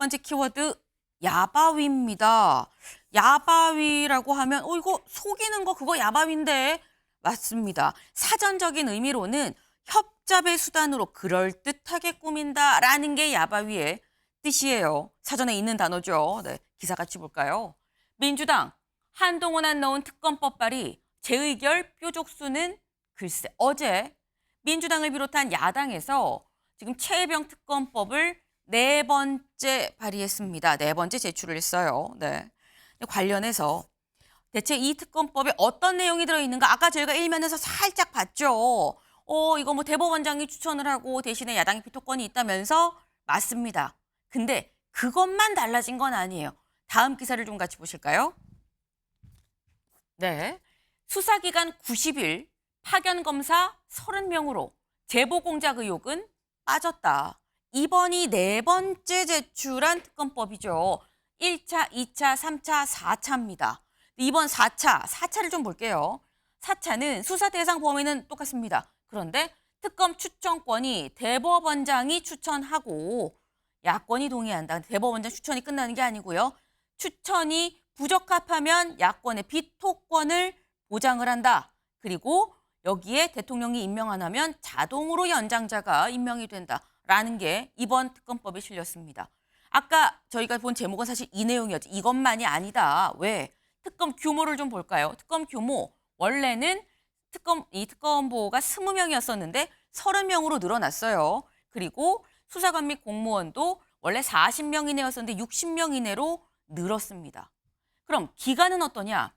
번째 키워드 야바위입니다. 야바위라고 하면 이거 속이는 거 그거 야바위인데 맞습니다. 사전적인 의미로는 협잡의 수단으로 그럴듯하게 꾸민다라는 게 야바위의 뜻이에요. 사전에 있는 단어죠. 네, 기사 같이 볼까요? 민주당 한동훈 안 넣은 특검법 발의 재의결 뾰족수는 글쎄 어제 민주당을 비롯한 야당에서 지금 최혜병 특검법을 4번째 발의했습니다. 4번째 제출을 했어요. 네. 관련해서 대체 이 특검법에 어떤 내용이 들어있는가? 아까 저희가 일면에서 살짝 봤죠. 이거 뭐 대법원장이 추천을 하고 대신에 야당이 비토권이 있다면서 맞습니다. 근데 그것만 달라진 건 아니에요. 다음 기사를 좀 같이 보실까요? 네. 수사기간 90일, 파견검사 30명으로 제보공작 의혹은 빠졌다. 이번이 4번째 제출한 특검법이죠. 1차, 2차, 3차, 4차입니다. 이번 4차를 좀 볼게요. 4차는 수사 대상 범위는 똑같습니다. 그런데 특검 추천권이 대법원장이 추천하고 야권이 동의한다. 대법원장 추천이 끝나는 게 아니고요. 추천이 부적합하면 야권의 비토권을 보장을 한다. 그리고 여기에 대통령이 임명 안 하면 자동으로 연장자가 임명이 된다라는 게 이번 특검법에 실렸습니다. 아까 저희가 본 제목은 사실 이 내용이었지. 이것만이 아니다. 왜? 특검 규모를 좀 볼까요? 특검 규모. 원래는 이 특검보가 20명이었었는데 30명으로 늘어났어요. 그리고 수사관 및 공무원도 원래 40명 이내였었는데 60명 이내로 늘었습니다. 그럼 기간은 어떠냐?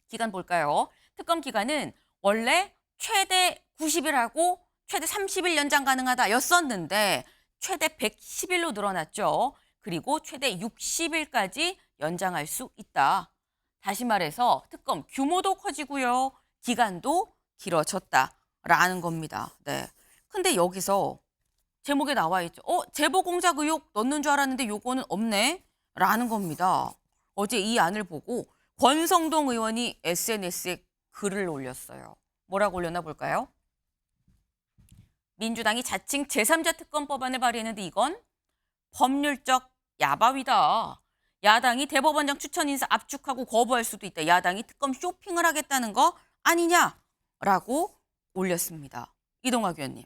기간 볼까요? 특검 기간은 원래 최대 90일하고 최대 30일 연장 가능하다 였었는데 최대 110일로 늘어났죠. 그리고 최대 60일까지 연장할 수 있다. 다시 말해서 특검 규모도 커지고요. 기간도 길어졌다라는 겁니다. 네. 근데 여기서 제목에 나와 있죠. 제보 공작 의혹 넣는 줄 알았는데 요거는 없네? 라는 겁니다. 어제 이 안을 보고 권성동 의원이 SNS에 글을 올렸어요. 뭐라고 올렸나 볼까요? 민주당이 자칭 제3자 특검법안을 발의했는데 이건 법률적 야바위다. 야당이 대법원장 추천 인사 압축하고 거부할 수도 있다. 야당이 특검 쇼핑을 하겠다는 거 아니냐라고 올렸습니다. 이동학 의원님.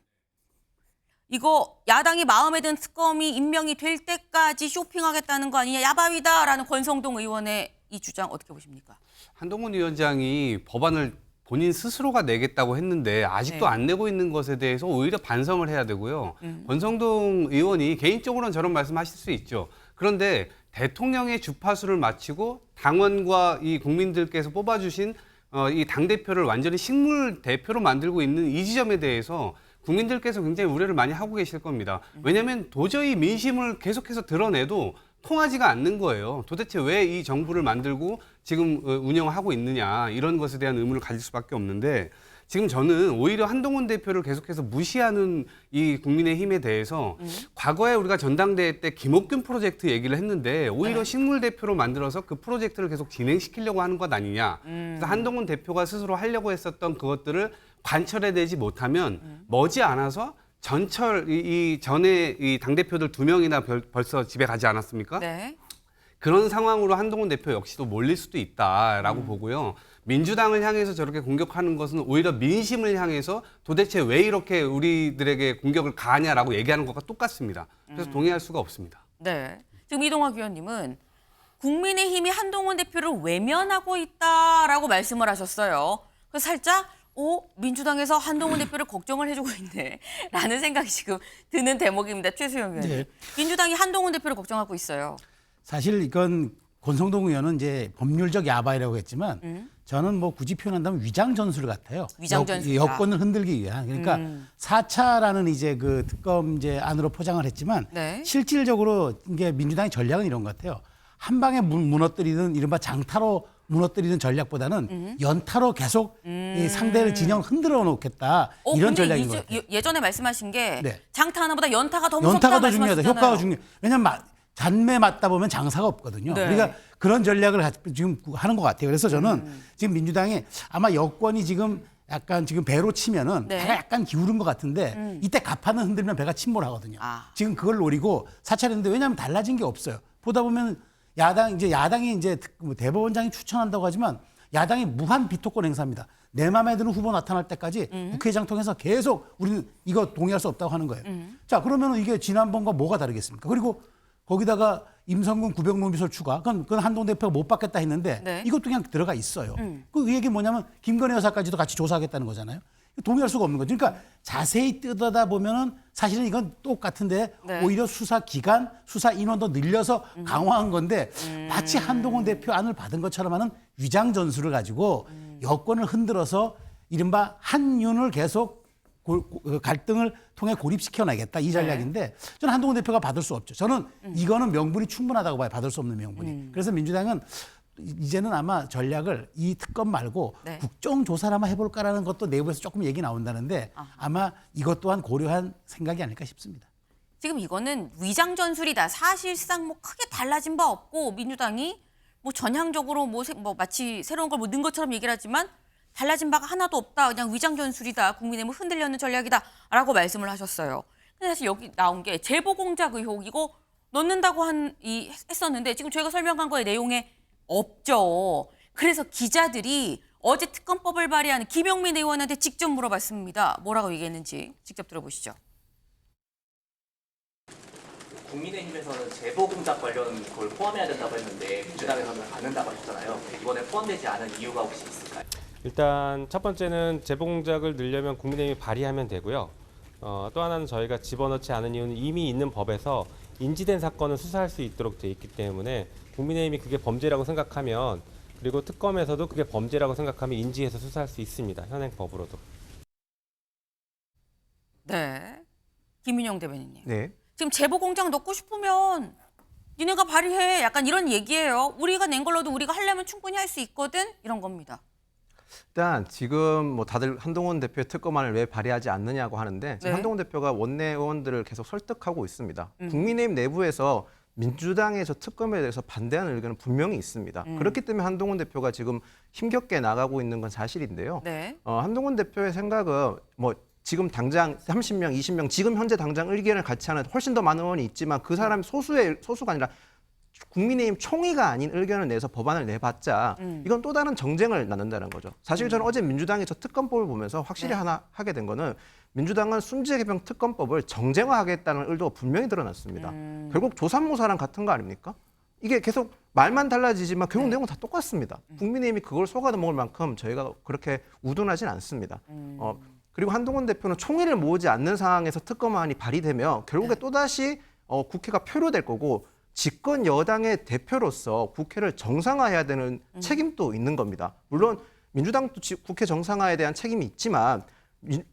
이거 야당이 마음에 든 특검이 임명이 될 때까지 쇼핑하겠다는 거 아니냐. 야바위다라는 권성동 의원의 이 주장 어떻게 보십니까? 한동훈 위원장이 법안을 본인 스스로가 내겠다고 했는데 아직도 네. 안 내고 있는 것에 대해서 오히려 반성을 해야 되고요. 권성동 의원이 개인적으로는 저런 말씀하실 수 있죠. 그런데 대통령의 주파수를 마치고 당원과 이 국민들께서 뽑아주신 이 당대표를 완전히 식물 대표로 만들고 있는 이 지점에 대해서 국민들께서 굉장히 우려를 많이 하고 계실 겁니다. 왜냐하면 도저히 민심을 계속해서 드러내도 통하지가 않는 거예요. 도대체 왜 이 정부를 만들고 지금 운영하고 있느냐 이런 것에 대한 의문을 가질 수밖에 없는데 지금 저는 오히려 한동훈 대표를 계속해서 무시하는 이 국민의힘에 대해서 과거에 우리가 전당대회 때 김옥균 프로젝트 얘기를 했는데 오히려 식물 대표로 만들어서 그 프로젝트를 계속 진행시키려고 하는 것 아니냐. 그래서 한동훈 대표가 스스로 하려고 했었던 그것들을 관철해내지 못하면 머지않아서 전철 이 전에 이 당대표들 2명이나 벌써 집에 가지 않았습니까? 네. 그런 상황으로 한동훈 대표 역시도 몰릴 수도 있다라고 보고요. 민주당을 향해서 저렇게 공격하는 것은 오히려 민심을 향해서 도대체 왜 이렇게 우리들에게 공격을 가하냐라고 얘기하는 것과 똑같습니다. 그래서 동의할 수가 없습니다. 네. 지금 이동학 의원님은 국민의힘이 한동훈 대표를 외면하고 있다라고 말씀을 하셨어요. 그래서 살짝 민주당에서 한동훈 대표를 걱정을 해주고 있네 라는 생각이 지금 드는 대목입니다. 최수영 의원님. 네. 민주당이 한동훈 대표를 걱정하고 있어요. 사실 이건 권성동 의원은 이제 법률적 야바이라고 했지만 저는 뭐 굳이 표현한다면 위장 전술 같아요. 위장 전술이다. 여권을 흔들기 위한. 그러니까 4차라는 이제 그 특검 이제 안으로 포장을 했지만 네. 실질적으로 이게 민주당의 전략은 이런 것 같아요. 한 방에 무너뜨리는 이른바 장타로 무너뜨리는 전략보다는 연타로 계속 이 상대를 진영 흔들어 놓겠다 이런 근데 전략인 것 같아요. 예전에 말씀하신 게 네. 장타 하나보다 연타가 더 무섭다 연타가 더 중요하다. 말씀하셨잖아요. 효과가 중요해. 왜냐하면 잔매 맞다 보면 장사가 없거든요. 네. 그러니까 그런 전략을 지금 하는 것 같아요. 그래서 저는 지금 민주당이 아마 여권이 지금 약간 지금 배로 치면은 네. 배가 약간 기울은 것 같은데 이때 가판을 흔들면 배가 침몰하거든요. 아. 지금 그걸 노리고 사찰했는데 왜냐하면 달라진 게 없어요. 보다 보면 야당이 이제 뭐 대법원장이 추천한다고 하지만 야당이 무한 비토권 행사입니다. 내 마음에 드는 후보 나타날 때까지 국회의장 통해서 계속 우리는 이거 동의할 수 없다고 하는 거예요. 자, 그러면 이게 지난번과 뭐가 다르겠습니까? 그리고 거기다가 임성근 구병노비설 추가, 그건 한동 대표가 못 받겠다 했는데 네. 이것도 그냥 들어가 있어요. 그 얘기 뭐냐면 김건희 여사까지도 같이 조사하겠다는 거잖아요. 동의할 수가 없는 거죠. 그러니까 자세히 뜯어다 보면은 사실은 이건 똑같은데 네. 오히려 수사 기간, 수사 인원도 늘려서 강화한 건데 마치 한동훈 대표 안을 받은 것처럼 하는 위장 전술을 가지고 여권을 흔들어서 이른바 한윤을 계속 갈등을 통해 고립시켜나겠다 이 전략인데 저는 한동훈 대표가 받을 수 없죠. 저는 이거는 명분이 충분하다고 봐요. 받을 수 없는 명분이. 그래서 민주당은 이제는 아마 전략을 이 특검 말고 네. 국정조사를 한번 해볼까라는 것도 내부에서 조금 얘기 나온다는데 아마 이것 또한 고려한 생각이 아닐까 싶습니다. 지금 이거는 위장 전술이다. 사실상 뭐 크게 달라진 바 없고 민주당이 뭐 전향적으로 뭐 마치 새로운 걸 뭐 넣은 것처럼 얘기를 하지만 달라진 바가 하나도 없다. 그냥 위장 전술이다. 국민의힘을 흔들려는 전략이다라고 말씀을 하셨어요. 근데 사실 여기 나온 게 제보 공작 의혹 이거 넣는다고 했었는데 지금 저희가 설명한 거의 내용에 없죠. 그래서 기자들이 어제 특검법을 발의하는 김용민 의원한테 직접 물어봤습니다. 뭐라고 얘기했는지 직접 들어보시죠. 국민의힘에서는 제보 공작 관련 걸 포함해야 된다고 했는데 민주당에서는 안 된다고 하셨잖아요. 이번에 포함되지 않은 이유가 혹시 있을까요? 일단 첫 번째는 제보 공작을 늘려면 국민의힘이 발의하면 되고요. 또 하나는 저희가 집어넣지 않은 이유는 이미 있는 법에서 인지된 사건을 수사할 수 있도록 돼 있기 때문에 국민의힘이 그게 범죄라고 생각하면 그리고 특검에서도 그게 범죄라고 생각하면 인지해서 수사할 수 있습니다. 현행 법으로도. 네. 김윤영 대변인님. 네. 지금 제보 공작 넣고 싶으면 니네가 발의해. 약간 이런 얘기예요. 우리가 낸 걸로도 우리가 하려면 충분히 할 수 있거든. 이런 겁니다. 일단 지금 뭐 다들 한동훈 대표의 특검안을 왜 발의하지 않느냐고 하는데 지금 네. 한동훈 대표가 원내 의원들을 계속 설득하고 있습니다. 국민의힘 내부에서 민주당의 저 특검에 대해서 반대하는 의견은 분명히 있습니다. 그렇기 때문에 한동훈 대표가 지금 힘겹게 나가고 있는 건 사실인데요. 네. 한동훈 대표의 생각은 뭐 지금 당장 30명, 20명 지금 현재 당장 의견을 같이 하는 훨씬 더 많은 의원이 있지만 그 사람 소수가 아니라 국민의힘 총의가 아닌 의견을 내서 법안을 내봤자 이건 또 다른 정쟁을 낳는다는 거죠. 사실 저는 어제 민주당이 저 특검법을 보면서 확실히 네. 하나 하게 된 거는 민주당은 순재 개병 특검법을 정쟁화하겠다는 의도가 분명히 드러났습니다. 결국 조삼모사랑 같은 거 아닙니까? 이게 계속 말만 달라지지만 결국 내용은 다 똑같습니다. 국민의힘이 그걸 속아도 먹을 만큼 저희가 그렇게 우둔하진 않습니다. 그리고 한동훈 대표는 총의를 모으지 않는 상황에서 특검안이 발의되면 결국에 또다시 국회가 표류될 거고 집권 여당의 대표로서 국회를 정상화해야 되는 책임도 있는 겁니다. 물론 민주당도 국회 정상화에 대한 책임이 있지만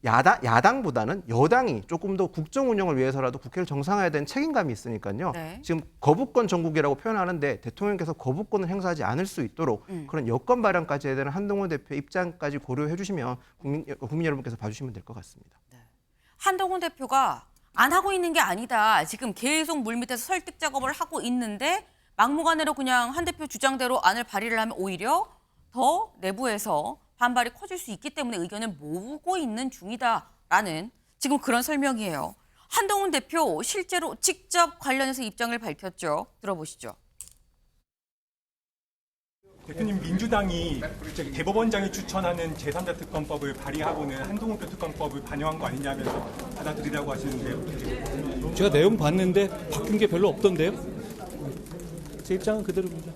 야당보다는 여당이 조금 더 국정 운영을 위해서라도 국회를 정상화해야 되는 책임감이 있으니까요. 네. 지금 거부권 전국이라고 표현하는데 대통령께서 거부권을 행사하지 않을 수 있도록 그런 여건 마련까지 해야 되는 한동훈 대표의 입장까지 고려해 주시면 국민 여러분께서 봐주시면 될 것 같습니다. 한동훈 대표가 안 하고 있는 게 아니다. 지금 계속 물밑에서 설득 작업을 하고 있는데 막무가내로 그냥 한 대표 주장대로 안을 발의를 하면 오히려 더 내부에서 반발이 커질 수 있기 때문에 의견을 모으고 있는 중이다라는 지금 그런 설명이에요. 한동훈 대표 실제로 직접 관련해서 입장을 밝혔죠. 들어보시죠. 대표님, 민주당이 대법원장이 추천하는 제3자 특검법을 발의하고는 한동훈 표 특검법을 반영한 거 아니냐면서 받아들이라고 하시는데요. 제가 내용 봤는데 바뀐 게 별로 없던데요. 제 입장은 그대로입니다.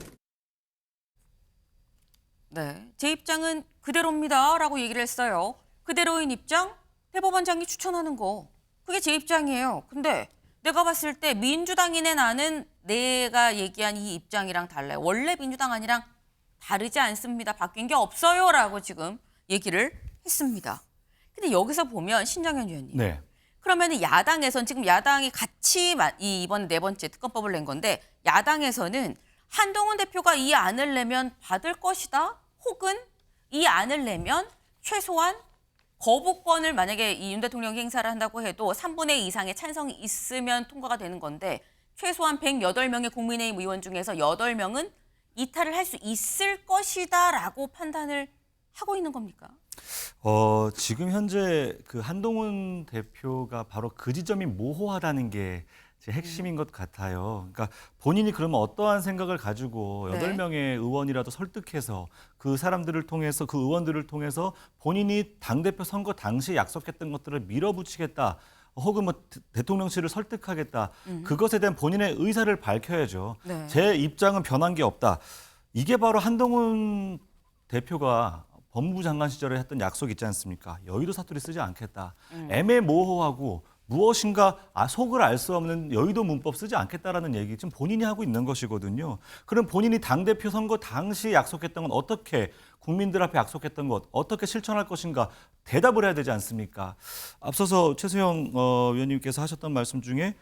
네, 제 입장은 그대로입니다라고 얘기를 했어요. 그대로인 입장, 대법원장이 추천하는 거. 그게 제 입장이에요. 근데 내가 봤을 때 민주당이 낸 안은 내가 얘기한 이 입장이랑 달라요. 원래 민주당 안이랑 다르지 않습니다. 바뀐 게 없어요라고 지금 얘기를 했습니다. 근데 여기서 보면 신정현 의원님. 네. 그러면 야당에선 지금 야당이 같이 이번 네 번째 특검법을 낸 건데 야당에서는 한동훈 대표가 이 안을 내면 받을 것이다. 혹은 이 안을 내면 최소한 거부권을 만약에 이 윤 대통령이 행사를 한다고 해도 3분의 2 이상의 찬성이 있으면 통과가 되는 건데 최소한 108명의 국민의힘 의원 중에서 8명은 이탈을 할 수 있을 것이다라고 판단을 하고 있는 겁니까? 지금 현재 그 한동훈 대표가 바로 그 지점이 모호하다는 게 제 핵심인 것 같아요. 그러니까 본인이 그러면 어떠한 생각을 가지고 네. 8명의 의원이라도 설득해서 그 사람들을 통해서 그 의원들을 통해서 본인이 당대표 선거 당시에 약속했던 것들을 밀어붙이겠다. 혹은 뭐 대통령실을 설득하겠다. 그것에 대한 본인의 의사를 밝혀야죠. 네. 제 입장은 변한 게 없다. 이게 바로 한동훈 대표가 법무부 장관 시절에 했던 약속 있지 않습니까? 여의도 사투리 쓰지 않겠다. 애매모호하고 무엇인가 속을 알 수 없는 여의도 문법 쓰지 않겠다라는 얘기 지금 본인이 하고 있는 것이거든요. 그럼 본인이 당대표 선거 당시 약속했던 건 어떻게 국민들 앞에 약속했던 것 어떻게 실천할 것인가 대답을 해야 되지 않습니까? 앞서서 최수영 위원님께서 하셨던 말씀 중에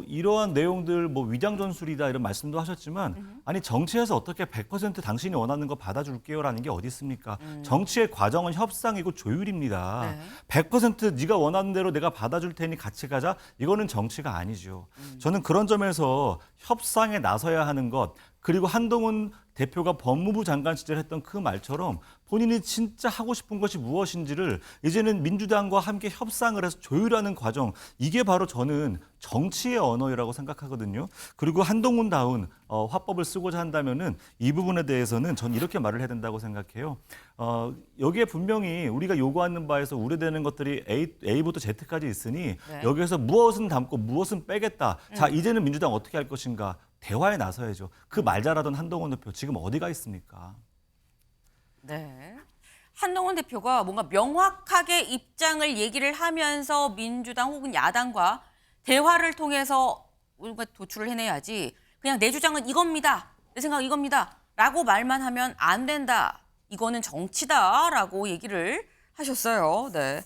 이러한 내용들 뭐 위장 전술이다 이런 말씀도 하셨지만 아니 정치에서 어떻게 100% 당신이 원하는 거 받아줄게요라는 게 어디 있습니까? 정치의 과정은 협상이고 조율입니다. 네. 100% 네가 원하는 대로 내가 받아줄 테니 같이 가자. 이거는 정치가 아니죠. 저는 그런 점에서 협상에 나서야 하는 것 그리고 한동훈 대표가 법무부 장관 시절 했던 그 말처럼 본인이 진짜 하고 싶은 것이 무엇인지를 이제는 민주당과 함께 협상을 해서 조율하는 과정 이게 바로 저는 정치의 언어라고 생각하거든요. 그리고 한동훈다운 화법을 쓰고자 한다면은 이 부분에 대해서는 전 이렇게 말을 해야 된다고 생각해요. 여기에 분명히 우리가 요구하는 바에서 우려되는 것들이 A부터 Z까지 있으니 네. 여기에서 무엇은 담고 무엇은 빼겠다. 자 이제는 민주당 어떻게 할 것인가. 대화에 나서야죠. 그 말 잘하던 한동훈 대표 지금 어디가 있습니까? 네. 한동훈 대표가 뭔가 명확하게 입장을 얘기를 하면서 민주당 혹은 야당과 대화를 통해서 뭔가 도출을 해내야지 그냥 내 주장은 이겁니다. 내 생각은 이겁니다. 라고 말만 하면 안 된다. 이거는 정치다. 라고 얘기를 하셨어요. 네.